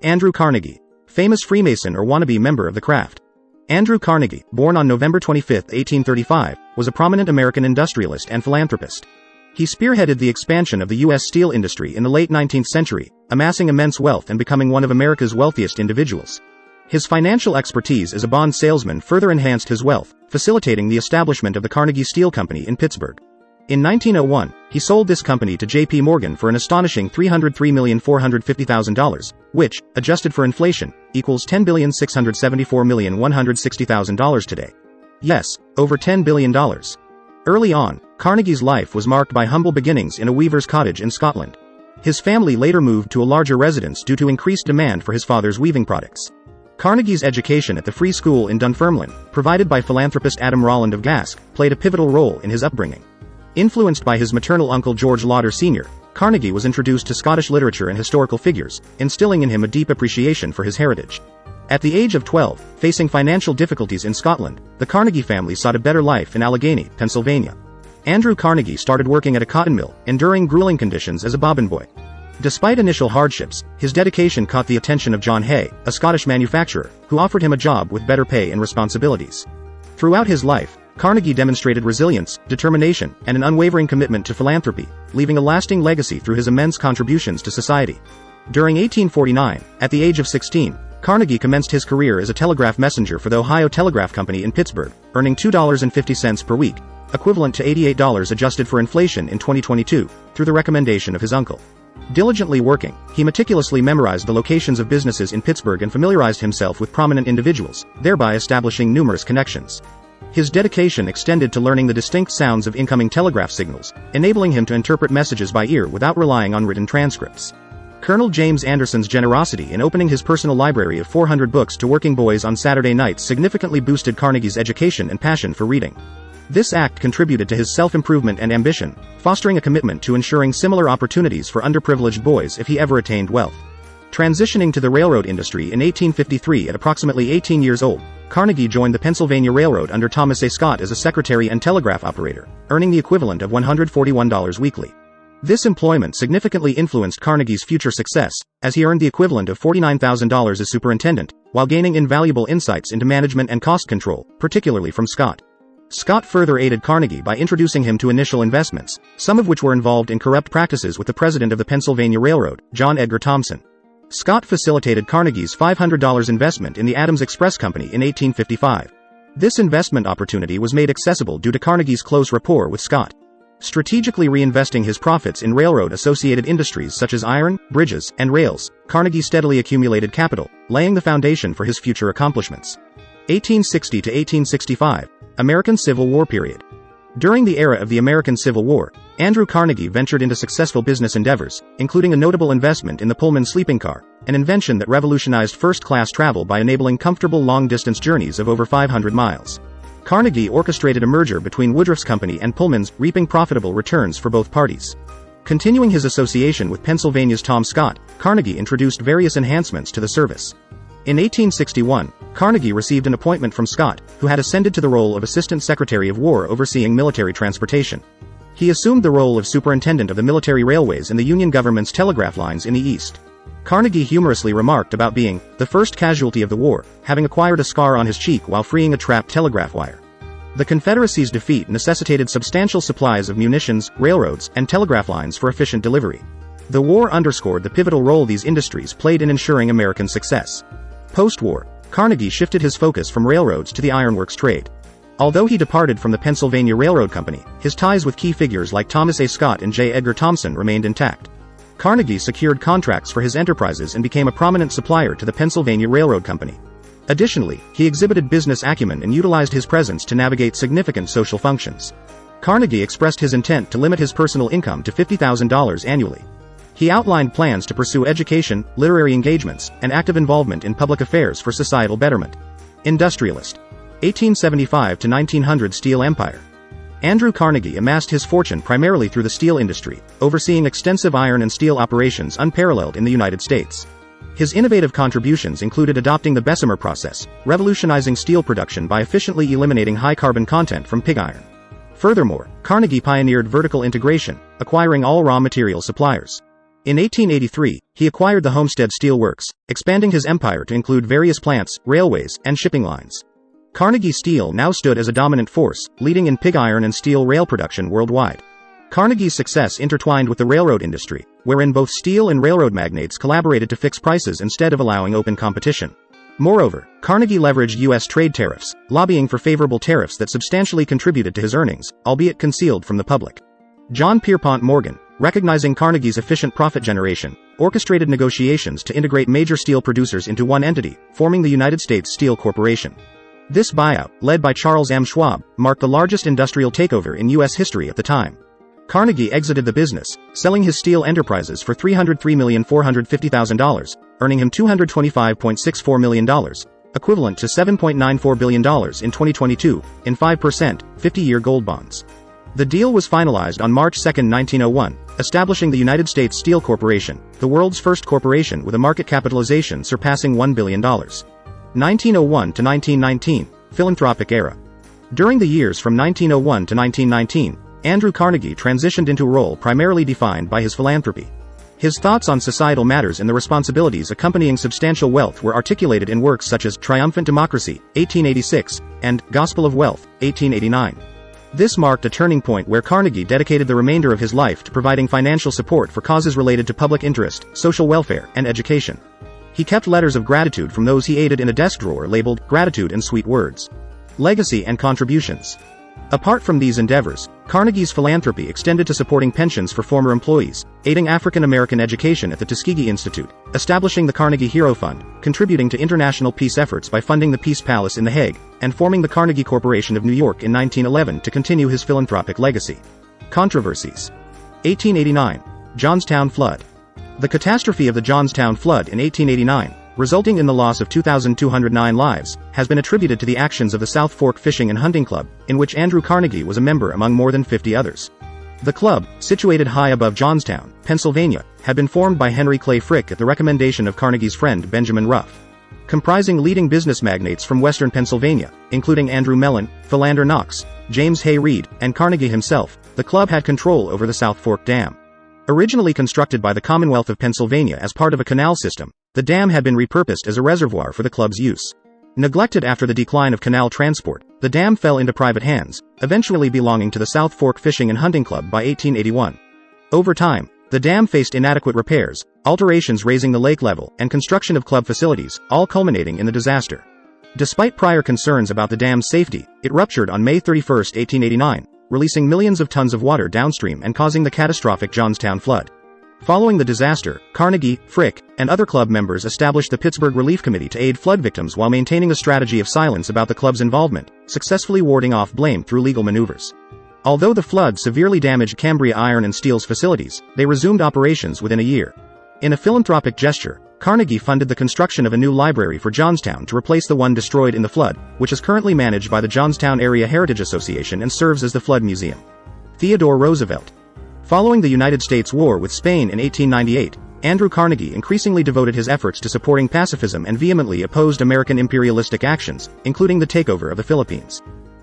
Andrew Carnegie, famous Freemason or wannabe member of the craft. Andrew Carnegie, born on November 25, 1835, was a prominent American industrialist and philanthropist. He spearheaded the expansion of the U.S. steel industry in the late 19th century, amassing immense wealth and becoming one of America's wealthiest individuals. His financial expertise as a bond salesman further enhanced his wealth, facilitating the establishment of the Carnegie Steel Company in Pittsburgh. In 1901, he sold this company to J.P. Morgan for an astonishing $303,450,000, which, adjusted for inflation, equals $10,674,160,000 today. Yes, over $10 billion. Early on, Carnegie's life was marked by humble beginnings in a weaver's cottage in Scotland. His family later moved to a larger residence due to increased demand for his father's weaving products. Carnegie's education at the Free School in Dunfermline, provided by philanthropist Adam Rolland of Gask, played a pivotal role in his upbringing. Influenced by his maternal uncle George Lauder Sr., Carnegie was introduced to Scottish literature and historical figures, instilling in him a deep appreciation for his heritage. At the age of 12, facing financial difficulties in Scotland, the Carnegie family sought a better life in Allegheny, Pennsylvania. Andrew Carnegie started working at a cotton mill, enduring grueling conditions as a bobbin boy. Despite initial hardships, his dedication caught the attention of John Hay, a Scottish manufacturer, who offered him a job with better pay and responsibilities. Throughout his life, Carnegie demonstrated resilience, determination, and an unwavering commitment to philanthropy, leaving a lasting legacy through his immense contributions to society. During 1849, at the age of 16, Carnegie commenced his career as a telegraph messenger for the Ohio Telegraph Company in Pittsburgh, earning $2.50 per week, equivalent to $88 adjusted for inflation in 2022, through the recommendation of his uncle. Diligently working, he meticulously memorized the locations of businesses in Pittsburgh and familiarized himself with prominent individuals, thereby establishing numerous connections. His dedication extended to learning the distinct sounds of incoming telegraph signals, enabling him to interpret messages by ear without relying on written transcripts. Colonel James Anderson's generosity in opening his personal library of 400 books to working boys on Saturday nights significantly boosted Carnegie's education and passion for reading. This act contributed to his self-improvement and ambition, fostering a commitment to ensuring similar opportunities for underprivileged boys if he ever attained wealth. Transitioning to the railroad industry in 1853 at approximately 18 years old, Carnegie joined the Pennsylvania Railroad under Thomas A. Scott as a secretary and telegraph operator, earning the equivalent of $141 weekly. This employment significantly influenced Carnegie's future success, as he earned the equivalent of $49,000 as superintendent, while gaining invaluable insights into management and cost control, particularly from Scott. Scott further aided Carnegie by introducing him to initial investments, some of which were involved in corrupt practices with the president of the Pennsylvania Railroad, John Edgar Thompson. Scott facilitated Carnegie's $500 investment in the Adams Express Company in 1855. This investment opportunity was made accessible due to Carnegie's close rapport with Scott. Strategically reinvesting his profits in railroad-associated industries such as iron, bridges, and rails, Carnegie steadily accumulated capital, laying the foundation for his future accomplishments. 1860 to 1865, American Civil War period. During the era of the American Civil War, Andrew Carnegie ventured into successful business endeavors, including a notable investment in the Pullman sleeping car, an invention that revolutionized first-class travel by enabling comfortable long-distance journeys of over 500 miles. Carnegie orchestrated a merger between Woodruff's company and Pullman's, reaping profitable returns for both parties. Continuing his association with Pennsylvania's Tom Scott, Carnegie introduced various enhancements to the service. In 1861, Carnegie received an appointment from Scott, who had ascended to the role of Assistant Secretary of War overseeing military transportation. He assumed the role of Superintendent of the military railways in the Union government's telegraph lines in the East. Carnegie humorously remarked about being the first casualty of the war, having acquired a scar on his cheek while freeing a trapped telegraph wire. The Confederacy's defeat necessitated substantial supplies of munitions, railroads, and telegraph lines for efficient delivery. The war underscored the pivotal role these industries played in ensuring American success. Post-war, Carnegie shifted his focus from railroads to the ironworks trade. Although he departed from the Pennsylvania Railroad Company, his ties with key figures like Thomas A. Scott and J. Edgar Thompson remained intact. Carnegie secured contracts for his enterprises and became a prominent supplier to the Pennsylvania Railroad Company. Additionally, he exhibited business acumen and utilized his presence to navigate significant social functions. Carnegie expressed his intent to limit his personal income to $50,000 annually. He outlined plans to pursue education, literary engagements, and active involvement in public affairs for societal betterment. Industrialist. 1875 to 1900 Steel Empire. Andrew Carnegie amassed his fortune primarily through the steel industry, overseeing extensive iron and steel operations unparalleled in the United States. His innovative contributions included adopting the Bessemer process, revolutionizing steel production by efficiently eliminating high carbon content from pig iron. Furthermore, Carnegie pioneered vertical integration, acquiring all raw material suppliers. In 1883, he acquired the Homestead Steel Works, expanding his empire to include various plants, railways, and shipping lines. Carnegie Steel now stood as a dominant force, leading in pig iron and steel rail production worldwide. Carnegie's success intertwined with the railroad industry, wherein both steel and railroad magnates collaborated to fix prices instead of allowing open competition. Moreover, Carnegie leveraged U.S. trade tariffs, lobbying for favorable tariffs that substantially contributed to his earnings, albeit concealed from the public. John Pierpont Morgan, recognizing Carnegie's efficient profit generation, orchestrated negotiations to integrate major steel producers into one entity, forming the United States Steel Corporation. This buyout, led by Charles M. Schwab, marked the largest industrial takeover in U.S. history at the time. Carnegie exited the business, selling his steel enterprises for $303,450,000, earning him $225.64 million, equivalent to $7.94 billion in 2022, in 5%, 50-year gold bonds. The deal was finalized on March 2, 1901, establishing the United States Steel Corporation, the world's first corporation with a market capitalization surpassing $1 billion. 1901 to 1919, philanthropic era. During the years from 1901 to 1919, Andrew Carnegie transitioned into a role primarily defined by his philanthropy. His thoughts on societal matters and the responsibilities accompanying substantial wealth were articulated in works such as Triumphant Democracy, 1886, and Gospel of Wealth, 1889. This marked a turning point where Carnegie dedicated the remainder of his life to providing financial support for causes related to public interest, social welfare, and education. He kept letters of gratitude from those he aided in a desk drawer labeled Gratitude and Sweet Words. Legacy and contributions. Apart from these endeavors, Carnegie's philanthropy extended to supporting pensions for former employees, aiding African American education at the Tuskegee Institute, establishing the Carnegie Hero Fund, contributing to international peace efforts by funding the Peace Palace in The Hague, and forming the Carnegie Corporation of New York in 1911 to continue his philanthropic legacy. Controversies. 1889. Johnstown Flood. The catastrophe of the Johnstown Flood in 1889, resulting in the loss of 2,209 lives, has been attributed to the actions of the South Fork Fishing and Hunting Club, in which Andrew Carnegie was a member among more than 50 others. The club, situated high above Johnstown, Pennsylvania, had been formed by Henry Clay Frick at the recommendation of Carnegie's friend Benjamin Ruff. Comprising leading business magnates from western Pennsylvania, including Andrew Mellon, Philander Knox, James Hay Reed, and Carnegie himself, the club had control over the South Fork Dam. Originally constructed by the Commonwealth of Pennsylvania as part of a canal system, the dam had been repurposed as a reservoir for the club's use. Neglected after the decline of canal transport, the dam fell into private hands, eventually belonging to the South Fork Fishing and Hunting Club by 1881. Over time, the dam faced inadequate repairs, alterations raising the lake level, and construction of club facilities, all culminating in the disaster. Despite prior concerns about the dam's safety, it ruptured on May 31, 1889, releasing millions of tons of water downstream and causing the catastrophic Johnstown flood. Following the disaster, Carnegie, Frick, and other club members established the Pittsburgh Relief Committee to aid flood victims while maintaining a strategy of silence about the club's involvement, successfully warding off blame through legal maneuvers. Although the flood severely damaged Cambria Iron and Steel's facilities, they resumed operations within a year. In a philanthropic gesture, Carnegie funded the construction of a new library for Johnstown to replace the one destroyed in the flood, which is currently managed by the Johnstown Area Heritage Association and serves as the Flood Museum. Theodore Roosevelt. Following the United States war with Spain in 1898, Andrew Carnegie increasingly devoted his efforts to supporting pacifism and vehemently opposed American imperialistic actions, including the takeover of the Philippines.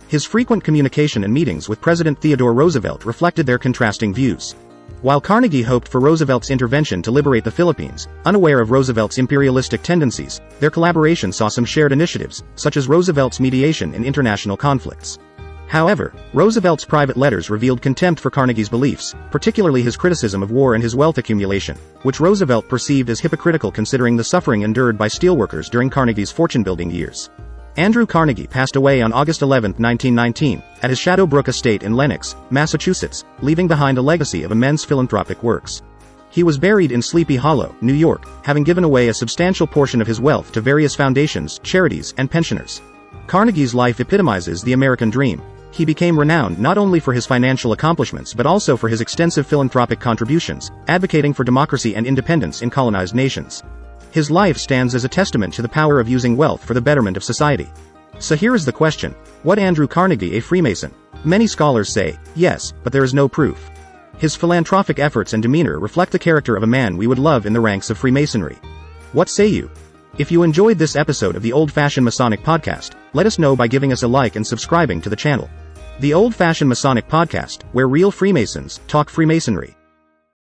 His frequent communication and meetings with President Theodore Roosevelt reflected their contrasting views. While Carnegie hoped for Roosevelt's intervention to liberate the Philippines, unaware of Roosevelt's imperialistic tendencies, their collaboration saw some shared initiatives, such as Roosevelt's mediation in international conflicts. However, Roosevelt's private letters revealed contempt for Carnegie's beliefs, particularly his criticism of war and his wealth accumulation, which Roosevelt perceived as hypocritical considering the suffering endured by steelworkers during Carnegie's fortune-building years. Andrew Carnegie passed away on August 11, 1919, at his Shadow Brook estate in Lenox, Massachusetts, leaving behind a legacy of immense philanthropic works. He was buried in Sleepy Hollow, New York, having given away a substantial portion of his wealth to various foundations, charities, and pensioners. Carnegie's life epitomizes the American dream. He became renowned not only for his financial accomplishments but also for his extensive philanthropic contributions, advocating for democracy and independence in colonized nations. His life stands as a testament to the power of using wealth for the betterment of society. So here is the question: was Andrew Carnegie a Freemason? Many scholars say, yes, but there is no proof. His philanthropic efforts and demeanor reflect the character of a man we would love in the ranks of Freemasonry. What say you? If you enjoyed this episode of the Old-Fashioned Masonic Podcast, let us know by giving us a like and subscribing to the channel. The Old-Fashioned Masonic Podcast, where real Freemasons talk Freemasonry.